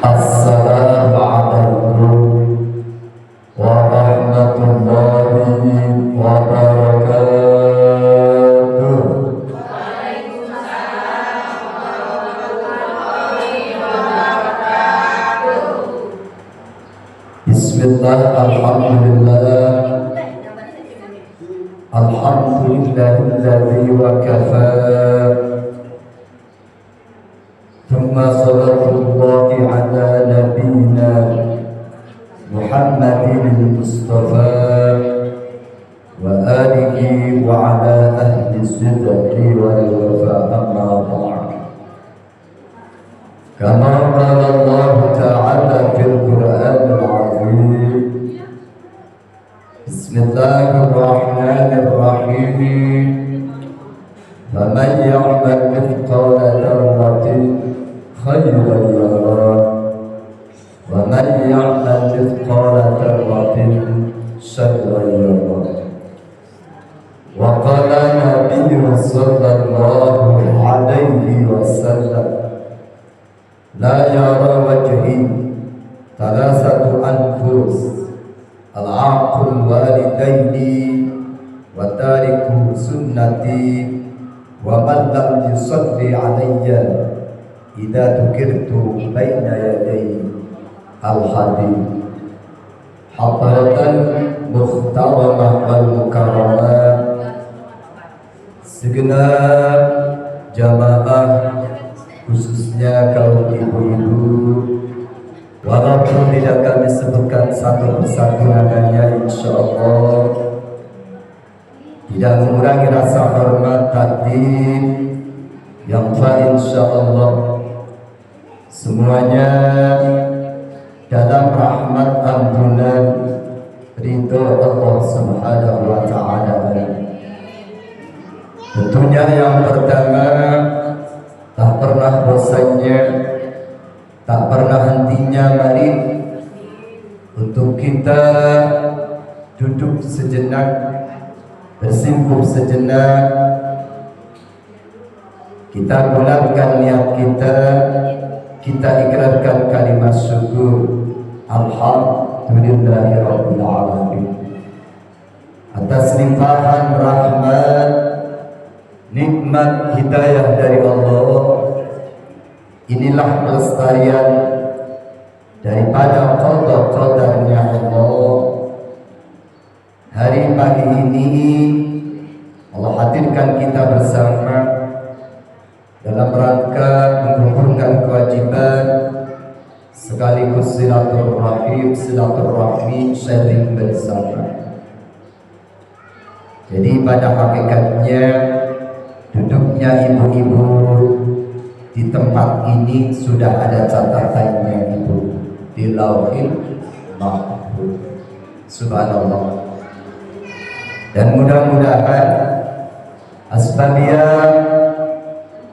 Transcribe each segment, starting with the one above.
Assalamualaikum warahmatullahi wabarakatuh. Bismillah, alhamdulillah, alhamdulillahilladzi wa kafa. Thumma salatullahi ala nabiyyina Muhammadin Mustafa wa alihi wa ala ahli sidqi wal wafa, amma ba'd. Kama qala Allah ta'ala fil Qur'anil 'azim. Bismillahirrahmanirrahim. Faman ya'mal mithqala dzarratin khairan yarah wa man ya'mal mithqala dzarratin syarran yarah. Wa qala Nabiyyu sallallahu alaihi wasallam, la yara wajhi thalathatu anfus, al-'aqul walidaini wa tariku sunnati wa man lam yusalli alayya idza tukirtu baina yaday al-hadid. Hadaratan muhtaramah wal mukarramah, segenap jamaah khususnya kaum ibu-ibu, walaupun tidak kami sebutkan satu persatu namanya, insyaallah tidak mengurangi rasa hormat takdim yang insyaallah semuanya dalam rahmat ampunan ridho Allah Subhanahu wa ta'ala. Tentunya yang pertama, tak pernah bosannya, tak pernah hentinya mari untuk kita duduk sejenak, bersimpuh sejenak, kita bulatkan niat kita ikrarkan kalimat syukur alhamdulillahirabbil alamin atas limpahan rahmat, nikmat hidayah dari Allah. Inilah pelestarian daripada qada-qadarnya Allah. Hari pagi ini Allah hadirkan kita bersama dalam rangka menggugurkan kewajiban sekaligus silaturahim, silaturahmi, sharing bersama. Jadi pada hakikatnya duduknya ibu-ibu di tempat ini sudah ada catatannya ibu di Lauhil Mahfuz. Subhanallah. Dan mudah-mudahan asbabiyah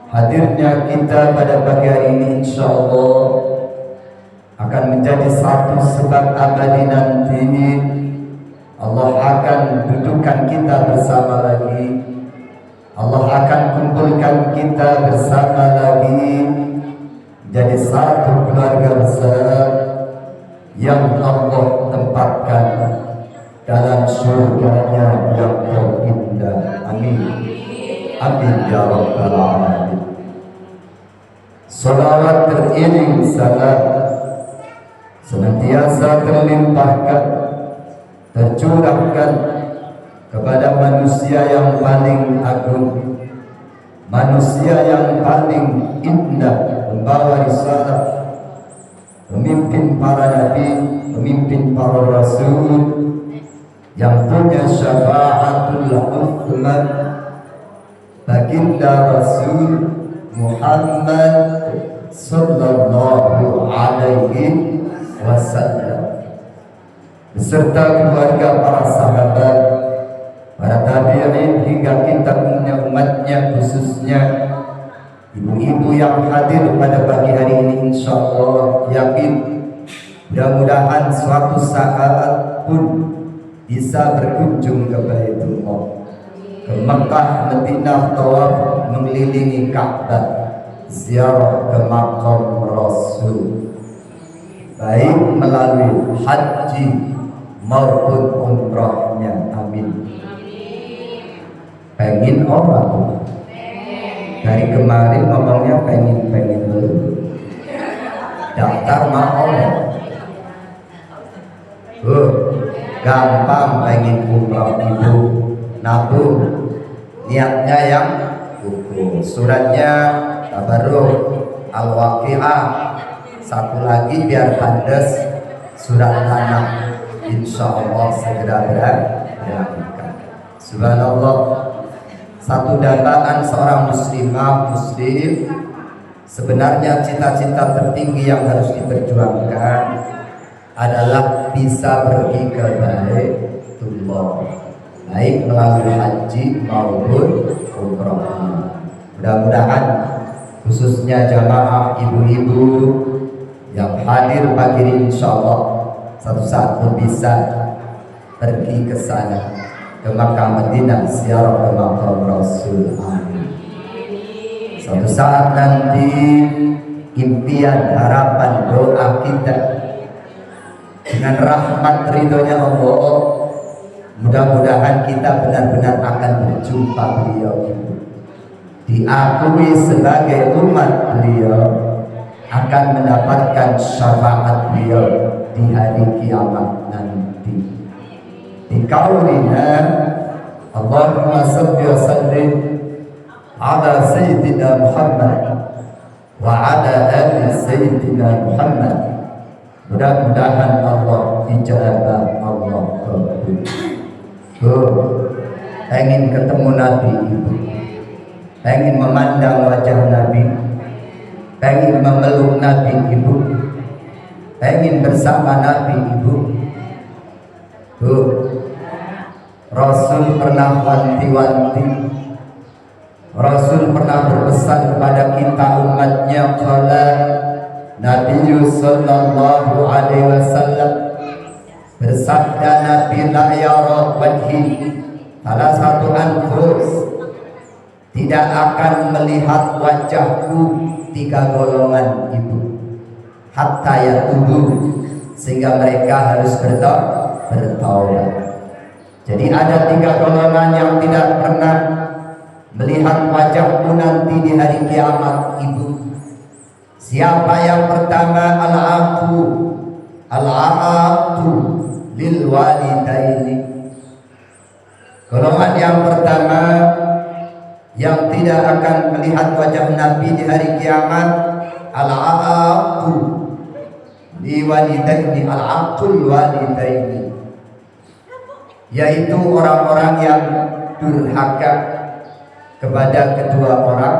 hadirnya kita pada pagi hari ini insyaallah akan menjadi satu sebab abadi nanti. Allah akan dudukkan kita bersama lagi, Allah akan kumpulkan kita bersama lagi jadi satu keluarga besar yang Allah tempatkan dalam surganya yang terindah. Amin. Amin ya rabbal alamin. Salawat teriring salam senantiasa terlimpahkan, tercurahkan kepada manusia yang paling agung, manusia yang paling indah, membawa risalah, pemimpin para nabi, pemimpin para rasul, yang punya syafaatul uthman, baginda Rasul Muhammad sallallahu alaihi wasallam beserta keluarga, para sahabat, para tabi'in hingga kita punya umatnya, khususnya ibu-ibu yang hadir pada pagi hari ini. Insyaallah yakin mudah-mudahan suatu saat pun bisa berkunjung ke Baitullah, ke Mekah, Madinah, tawaf mengelilingi Ka'bah, ziarah ke makam Rasul. baik melalui haji maupun umrohnya. Amin. Pengen orang dari kemarin ngomongnya pengen dulu, daftar mau orang. Gampang pengen umroh ibu, nabung niatnya yang ukur. Suratnya tabarruk, al-waqi'ah, satu lagi biar pandas surat tanah, insya Allah segera berakhir. Subhanallah, satu dataan seorang muslimah muslim, sebenarnya cita-cita tertinggi yang harus diperjuangkan adalah bisa pergi ke Baitullah, baik melalui haji maupun umroh. Mudah-mudahan khususnya jamaah ibu-ibu yang hadir pagi ini, insya Allah satu saat pun bisa pergi ke sana, ke Makkah Madinah, ziarah ke makam Rasul. Amin. Suatu saat nanti impian, harapan, doa kita dengan rahmat ridhonya Allah, mudah-mudahan kita benar-benar akan berjumpa beliau, diakui sebagai umat beliau, akan mendapatkan syafaat beliau di hari kiamat nanti. Di qaulina Allahumma salli wa sallim ala sayyidina Muhammad wa ala ali sayyidina Muhammad. Mudah-mudahan Allah ijabah, Allah kabul. Pengen ketemu Nabi ibu, pengen memandang wajah Nabi, pengen memeluk Nabi ibu, pengen bersama Nabi ibu. Rasul pernah wanti-wanti, Rasul pernah berpesan kepada kita umatnya, qala Nabi sallallahu alaihi wasallam, bersabda Nabi, la yara wajhi, salah satu anfus, tidak akan melihat wajahku tiga golongan ibu, hatta yatubu, sehingga mereka harus bertaubat. Jadi ada tiga golongan yang tidak pernah melihat wajahku nanti di hari kiamat ibu. Siapa yang pertama? Al-'aqu lil walidaini. Golongan yang pertama yang tidak akan melihat wajah Nabi di hari kiamat, al-'aqu li walidaini, al-'aqul walidaini, yaitu orang-orang yang durhaka kepada kedua orang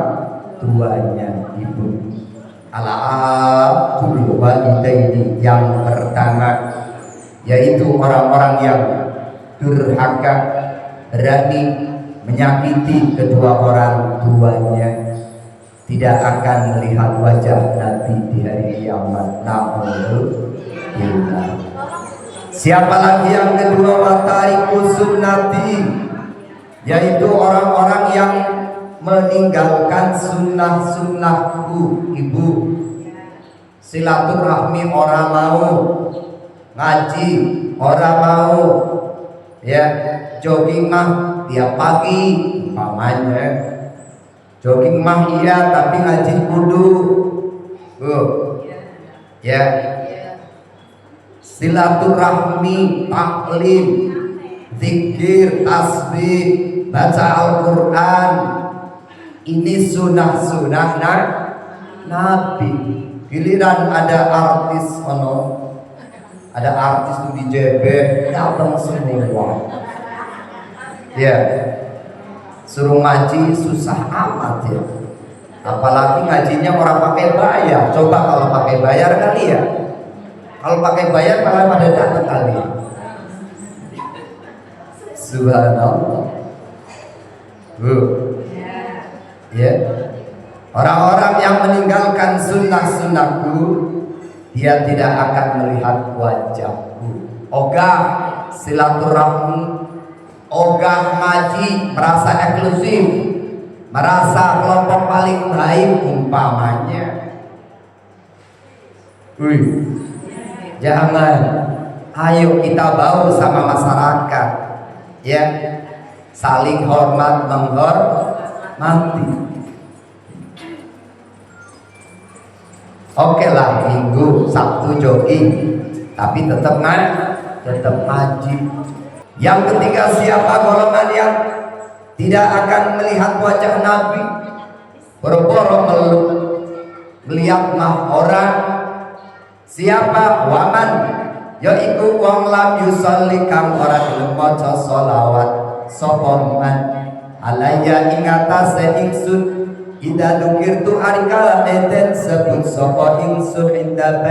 tuanya ibu. Al-'aqul walidaini yang pertama yaitu orang-orang yang durhaka, berani menyakiti kedua orang tuanya, tidak akan melihat wajah Nabi di hari kiamat. Naudzubillah. Siapa lagi yang kedua? Watariku sunnati, yaitu orang-orang yang meninggalkan sunnah-sunnahku ibu. Silaturahmi orang mau, ngaji orang mau, ya jogging mah tiap pagi umpamanya, jogging mah iya tapi ngaji kudu, ya silaturahmi, taklim, zikir, tasbih, baca Al-Quran, ini sunnah-sunnah Nabi. Giliran ada artis, ada artis tuh di JB datang semua, ya suruh ngaji susah amat ya. Apalagi ngajinya orang pakai bayar. Coba kalau pakai bayar kali ya. Kalau pakai bayar malah pada datang kali. Subhanallah. Ya. Orang-orang yang meninggalkan sunnah-sunnahku, dia tidak akan melihat wajahku. Ogah silaturahmi, ogah ngaji, merasa eksklusif, merasa kelompok paling baik umpamanya. Jangan. Ayo kita baur sama masyarakat, ya, saling hormat menghormati. Oke lah, Minggu, Sabtu jogging, tapi tetap ngaji. Yang ketiga, siapa golongan yang tidak akan melihat wajah Nabi, boro-boro melihat mah orang. Siapa? Waman, yaiku wong lam yusolli kang ora gelem maca sholawat sapa man alayya ing atase ingsun ida dukirtu arikala eten sebut sapa ingsun inda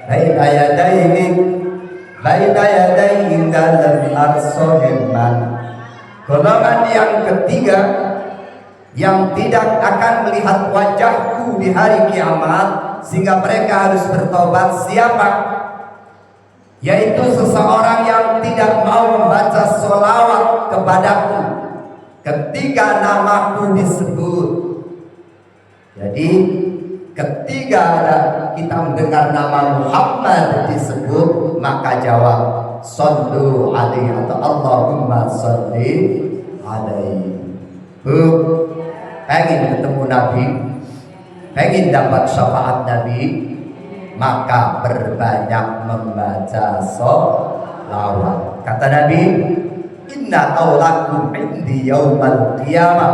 baina yadaihi dalam arsohen man. Golongan yang ketiga yang tidak akan melihat wajahku di hari kiamat sehingga mereka harus bertobat. Siapa? Yaitu seseorang yang tidak mau membaca sholawat kepadaku ketika namaku disebut. Jadi ketika kita mendengar nama Muhammad disebut, maka jawab sallu alaihi atau Allahumma salli alaihi. Pengen ketemu Nabi, pengen dapat syafaat Nabi, maka berbanyak membaca sholawat. Kata Nabi, inna aulakum indi yaumal qiyamah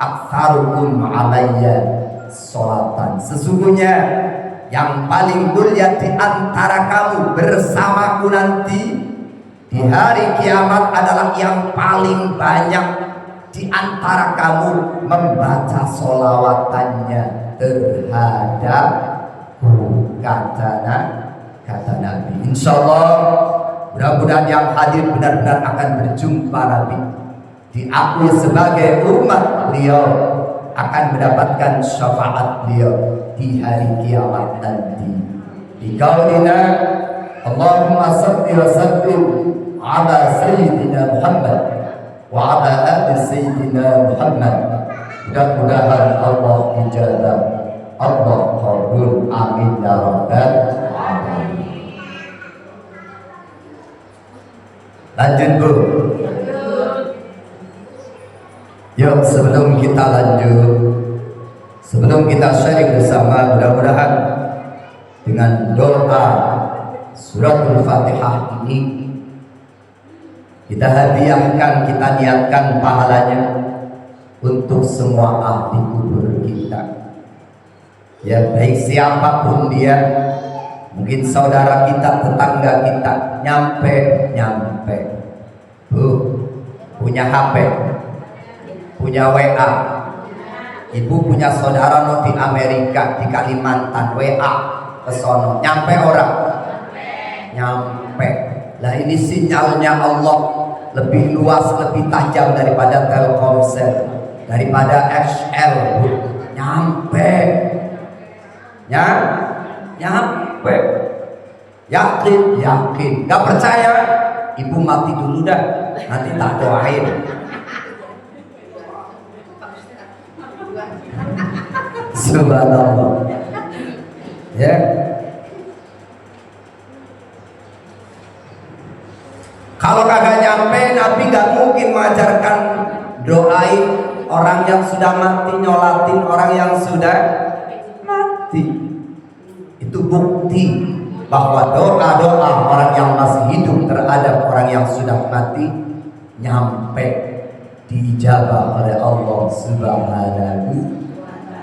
aktsarukum alayya sholatan. Sesungguhnya yang paling mulia di antara kamu bersamaku nanti di hari kiamat adalah yang paling banyak di antara kamu membaca sholawatannya terhadapku, kata Nabi. Insya Allah mudah-mudahan yang hadir benar-benar akan berjumpa Nabi, diakui sebagai umat beliau, akan mendapatkan syafaat beliau di hari kiamat nanti. Di qaulina Allahumma salli wa sallim ala sayyidina Muhammad wa ala ali sayyidina Muhammad. Mudah-mudahan Allah ijabah, Allah qabul, amin ya rabbal alamin. Lanjut Bu. Yuk, sebelum kita lanjut, sebelum kita sharing bersama, mudah-mudahan dengan doa suratul Fatihah ini kita hadiahkan, kita niatkan pahalanya untuk semua ahli kubur kita. Ya, baik siapapun dia, mungkin saudara kita, tetangga kita, nyampe, Bu, punya HP, punya WA, ibu punya saudara no di Amerika, di Kalimantan, WA ke sono, nyampe orang? Nyampe. Lah ini sinyalnya Allah lebih luas, lebih tajam daripada Telkomsel, daripada XL. Nyampe. Nyampe. Yakin. Gak percaya? Ibu mati dulu dah, nanti tak doain. Subhanallah. Ya. Kalau kagak nyampe, Nabi gak mungkin mengajarkan doain orang yang sudah mati, nyolatin orang yang sudah mati. Itu bukti bahwa doa-doa orang yang masih hidup terhadap orang yang sudah mati nyampe, dijabah oleh Allah Subhanahu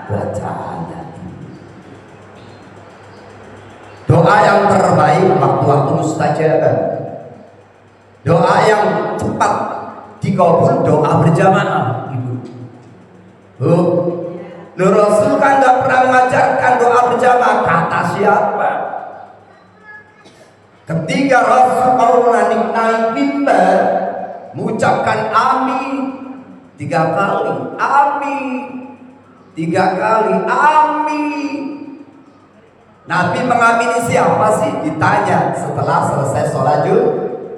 wa ta'ala. Doa yang terbaik waktu-waktu mustajab, doa yang cepat dikabul, doa berjamaah. Ibu, Rasul kan gak pernah mengajarkan doa berjamaah. Kata siapa? Ketika Rasul mau naik mimbar, mengucapkan amin 3 kali, amin 3 kali, amin. Nabi mengamini siapa sih? Ditanya setelah selesai sholat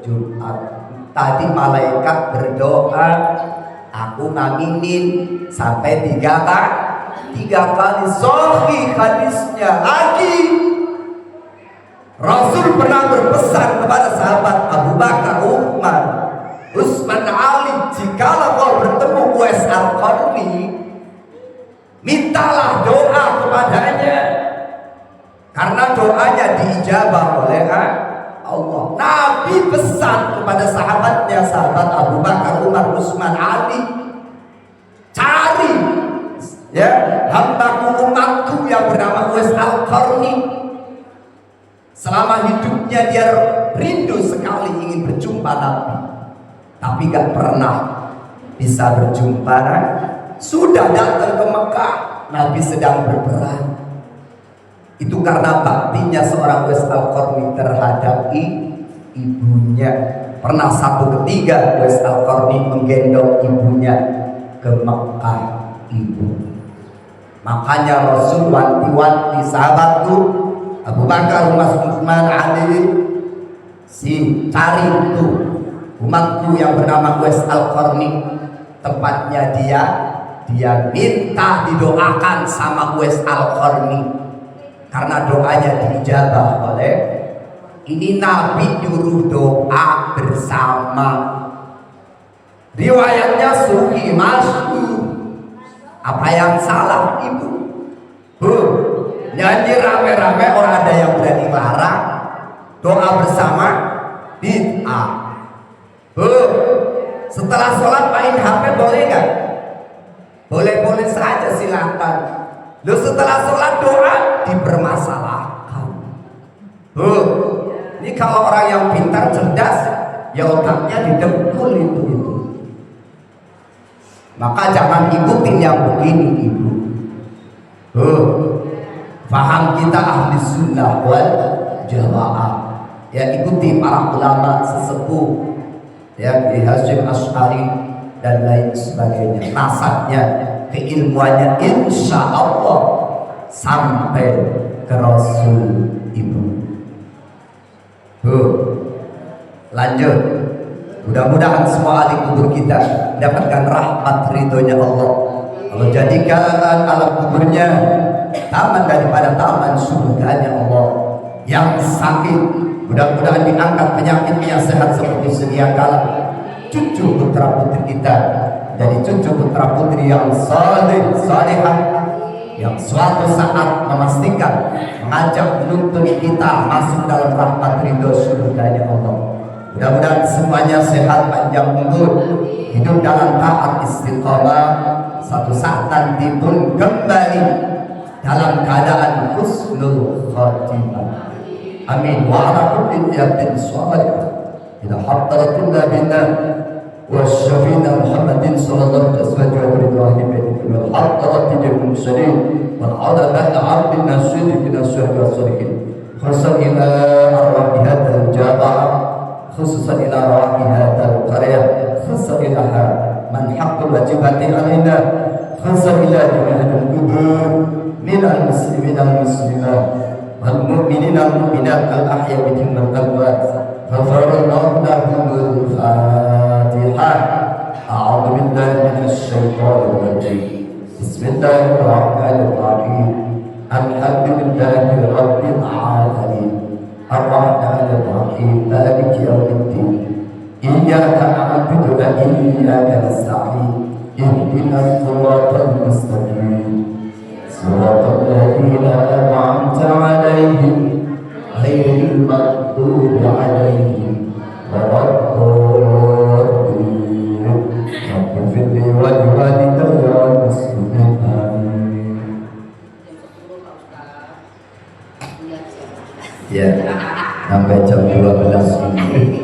Jumat. Tadi malaikat berdoa, aku ngaminin sampai 3 kali. Sahih hadisnya. Lagi Rasul pernah berpesan kepada sahabat Abu Bakar, Umar, Utsman, Ali, jikalau kau bertemu Uwais Al-Qarni, mintalah doa kepadanya, karena doanya diijabah oleh Allah. Nabi pesan kepada sahabatnya, sahabat Abu Bakar, Umar, Utsman, Ali, cari ya hambaku, umatku yang bernama Uwais Al-Qarni. Selama hidupnya dia rindu sekali ingin berjumpa Nabi, tapi gak pernah bisa berjumpa. Sudah datang ke Mekah, Nabi sedang berperang. Itu karena baktinya seorang Uwais Al-Qarni terhadap ibunya. Pernah satu ketika Uwais Al-Qarni menggendong ibunya ke Mekah, ibu. Makanya Rasul wanti-wanti sahabatku Abu Bakar, Umar, Utsman, Ali, cari itu umatku yang bernama Uwais Al-Qarni, tempatnya dia minta didoakan sama Uwais Al-Qarni, karena doanya diijabah oleh ini. Nabi nyuruh doa bersama. Riwayatnya sahih masyhur. Apa yang salah ibu? Nyanyi rame-rame, orang ada yang berani larang. Doa bersama bid'ah. Setelah sholat main HP boleh nggak? Boleh-boleh saja, silakan. Loh, setelah sholat doa dipermasalahkan. Ini kalau orang yang pintar cerdas, ya otaknya didengkul itu. Maka jangan ikutin yang begini ibu. Faham kita ahli sunnah wal jamaah, ya ikuti para ulama sesepuh ya, Hasyim Asy'ari dan lain sebagainya. Nasabnya, keilmuannya insya Allah sampai ke Rasul ibu. Lanjut. Mudah-mudahan semua ahli kubur kita mendapatkan rahmat ridhonya Allah. Allah jadikan alam kuburnya taman daripada taman surganya Allah. Yang sakit mudah-mudahan diangkat penyakitnya, sehat seperti sedia kala. Cucu putra putri kita jadi cucu putra putri yang saleh salehah, yang suatu saat memastikan mengajak menuntun kita masuk dalam rahmat ridho surganya Allah. Mudah-mudahan semuanya sehat, panjang umur, hidup dalam taat istiqamah, satu saat nanti pun kembali dalam keadaan husnul khatimah. Amin. Wa ala kulli yaqin shalih ila hadratin nabiyina wa syafina Muhammadin sallallahu alaihi wasallam wa alihi wa hadratin mursalin wa ala ba'd nasyid min asy-syahri was-salihin khususan ila arwah hadzal jamaah, khususan ila arwah hadzal qaryah, khususan ila man haqqul wajibati alaina, khususan ila jami'il kubur من المسلمين المسلمات والمؤمنين المؤمنات الأحياء منهم والأموات غفر الله لهم. الفاتحة. أعوذ بالله من الشيطان الرجيم. بسم الله الرحمن الرحيم. الحمد لله رب العالمين الرحمن الرحيم مالك يوم الدين إياك نعبد وإياك نستعين اهدنا الصراط المستقيم صراط الذين أنعمت عليهم غير المغضوب عليهم ولا الضالين. رب اغفر لي ولوالدي والمسلمين آمين. Ya, sampai jam 12 ini.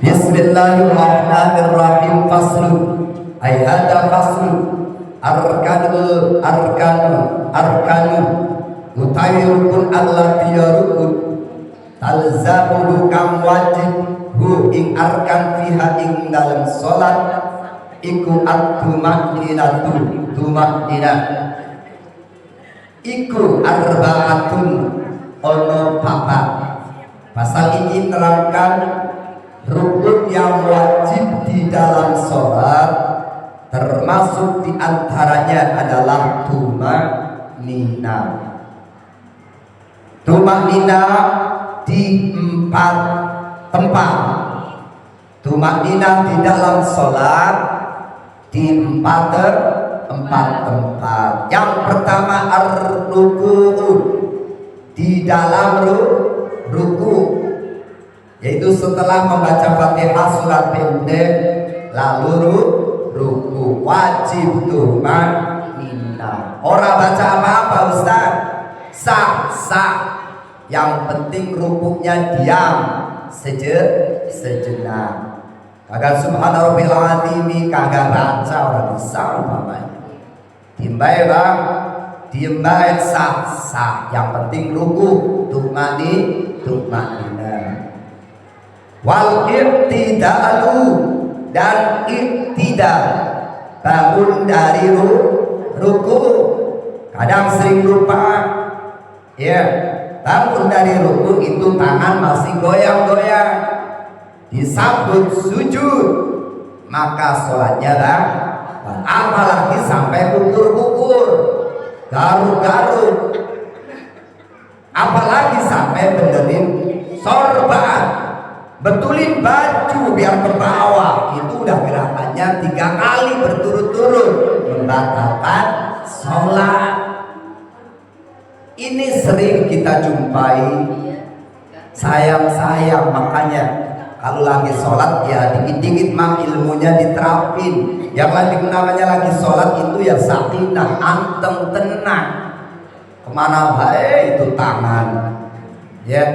Bismillahirrahmanirrahim. Faslu ay hada faslu arkanu utai rukun allati rukun talzamuhu kam wajib hu ing arkan fiha ing dalam salat iku tumakninah iku arbaatun ono papat. Pasal ini menerangkan rukun yang wajib di dalam sholat, termasuk diantaranya adalah tumakninah. Tumaknina di 4 tempat. Tumaknina di dalam sholat di 4 tempat. Yang pertama ar-ruku, di dalam ruku, yaitu setelah membaca Fatihah surat pendek lalu ruku, wajib tumaknina. Orang baca apa-apa Ustaz, sah. Yang penting rukunya diam sejenak. Kagak subhana rabbil azim, kagak baca orang bisa umpamanya. Diem bang, diem baik, sah. Yang penting ruku, tumaknina. Wal ibtidalu, dan iktidal, bangun dari ruku. Kadang sering lupa, ya, bangun dari ruku itu tangan masih goyang-goyang, disambut sujud, maka sholatnya apalagi sampai kukur-kukur, garuk-garuk, apalagi sampai benerin sorban, betulin baju biar ke bawah, itu udah gerakannya 3 kali berturut-turut, membatalkan sholat. Ini sering kita jumpai, sayang, makanya kalau lagi sholat ya dikit-dikit mah ilmunya diterapin. Yang lagi namanya lagi sholat itu ya sakinah, anteng, tenang. Kemana baik itu tangan, ya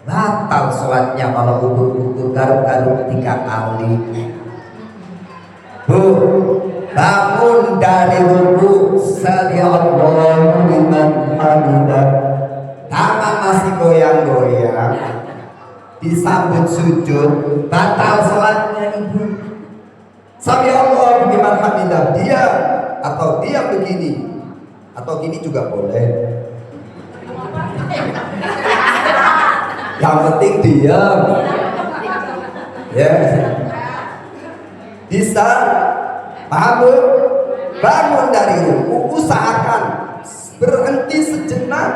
batal sholatnya kalau ukur-ukur, garuk-garuk 3 kali. Bu, bangun dari ruku, sami Allahu liman hamidah, tangan masih goyang-goyang, disambut sujud, batal sholatnya ibu. Sami Allahu liman hamidah, diam atau diam begini atau gini juga boleh. Yang penting diam, ya. Bisa bangun dari ruku, usahakan berhenti sejenak,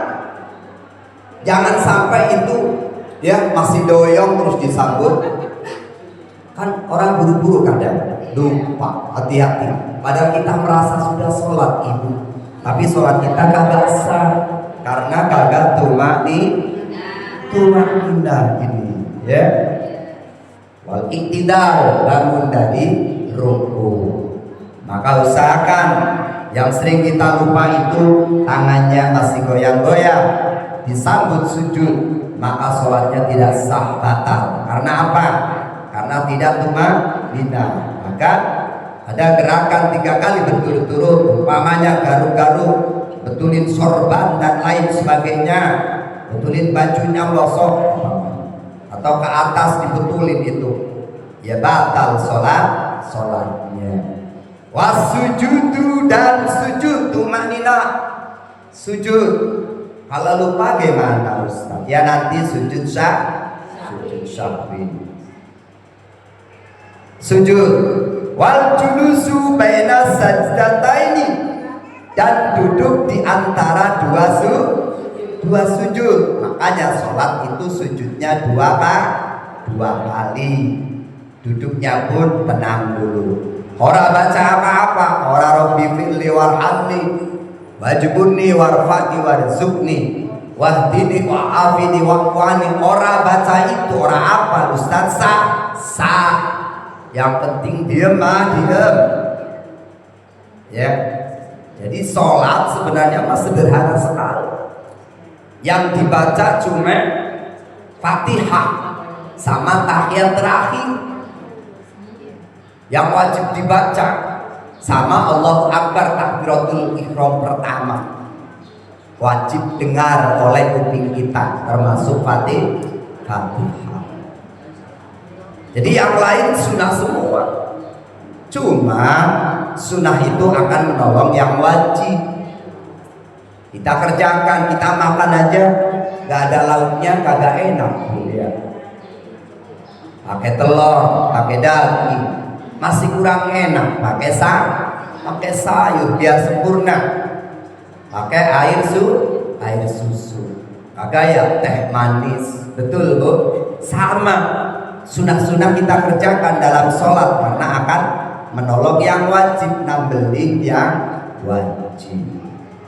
jangan sampai itu ya masih doyong terus disambut. Kan orang buru-buru kadang lupa, hati-hati. Padahal kita merasa sudah sholat ibu, tapi sholat kita kagak sah karena kagak tumaknina ini, ya. Wal iktidal, bangun dari ruku. Maka usahakan, yang sering kita lupa itu tangannya masih goyang-goyang, disambut sujud, maka sholatnya tidak sah, batal. Karena apa? Karena tidak tumaknina. Maka ada gerakan 3 kali berturut-turut, umpamanya garuk-garuk, betulin sorban dan lain sebagainya, betulin bajunya losok atau ke atas dibetulin itu, ya batal sholatnya. Wasujudu, dan sujud tumaknina, sujud. Kalau lupa gimana Ustaz? Ya nanti sujud syahwi. Sujud. Wal julusu baina sajdataini, dan duduk di antara dua sujud. Makanya sholat itu sujudnya 2 kali. Duduknya pun tenang dulu. Orang baca apa-apa, orang Rabbi fi'li warhamni wajibuni warfaqi warzuqni wahdini wa'afini wa'afani. Orang baca itu, orang apa Ustaz? Sah. Yang penting diem. Ya. Jadi sholat sebenarnya mah sederhana sekali. Yang dibaca cuma Fatihah sama tahiyat terakhir. Yang wajib dibaca sama Allahu Akbar, takbiratul ihram pertama. Wajib dengar oleh kuping kita, termasuk Fatihah. Jadi yang lain sunnah semua. Cuma sunnah itu akan menolong yang wajib. Kita kerjakan, kita makan aja gak ada lauknya, kagak enak, ya. Pakai telur, pakai daging, masih kurang enak. Pakai sayur biar sempurna. Pakai air susu. maka ya teh manis, betul Bu, sama sunah-sunah kita kerjakan dalam sholat karena akan menolong yang wajib, nambeli yang wajib.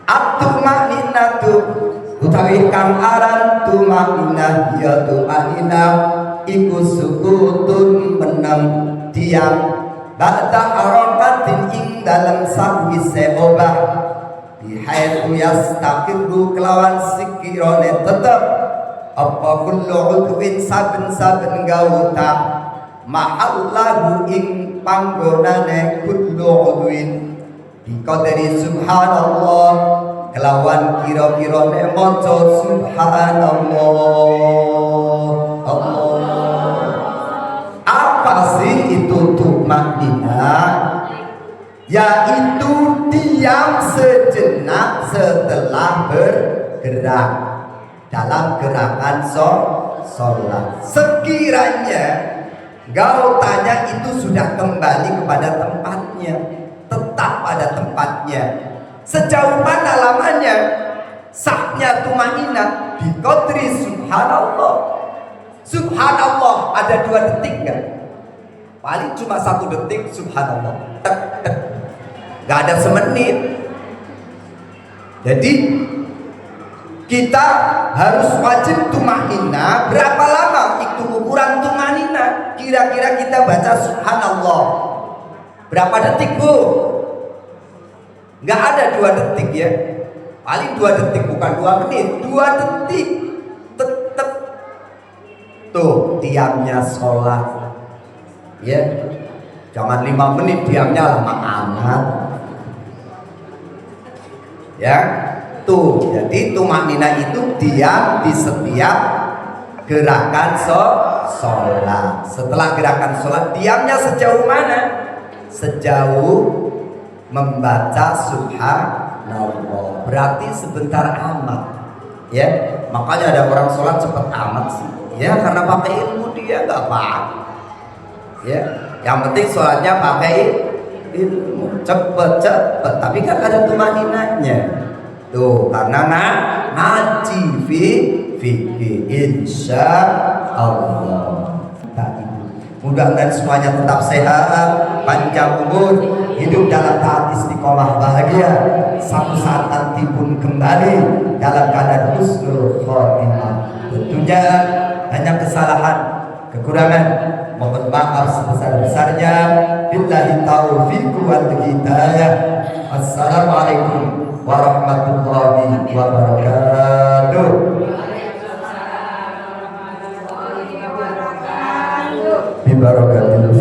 At-tumaninatu utawi kang aran tumaninah ya tumaninah iku sukutun meneng diam ba'da harakatin ing dalam sawise obah bihaitu yastaqiru kelawan sikirone tetep apa kullu udwin saben-saben gauta mahallahu ing panggonane kullu udwin biqadri subhanallah kelawan kira-kirane maca subhanallah. Allah, apa sih itu tumakninah? Yaitu diam sejenak setelah bergerak dalam gerakan sholat. Sekiranya gautanya itu sudah kembali kepada tempatnya, tetap pada tempatnya, sejauh mana lamanya sahnya tumaninah biqadri subhanallah. Subhanallah ada 2 detik kan? Paling cuma 1 detik subhanallah. Tek, tek. Gak ada semenit. Jadi kita harus wajib tumaninah. Berapa lama itu ukuran tumaninah? Kira-kira kita baca subhanallah berapa detik Bu? Gak ada 2 detik ya. Paling 2 detik, bukan 2 menit, 2 detik. Tetap tuh diamnya sholat ya. Jangan 5 menit diamnya lama amat ya. Tuh, jadi tumaninah itu diam di setiap gerakan sholat. Setelah gerakan sholat diamnya sejauh mana? Sejauh membaca subhanallah, berarti sebentar amat ya. Makanya ada orang sholat cepet amat sih ya, karena pakai ilmu dia gak apa-apa ya. Yang penting sholatnya pakai ilmu, cepet-cepet, tapi kan ada tumaninahnya tuh, karena ngaji fikih insya Allah. Mudah-mudahan semuanya tetap sehat, panjang umur, hidup dalam taat istiqomah bahagia, satu saat nanti pun kembali dalam keadaan husnul khotimah. Tentunya hanya kesalahan, kekurangan, mohon maaf sebesar-besarnya. Billahi taufiq wal hidayah. Assalamualaikum warahmatullahi wabarakatuh. Barakatil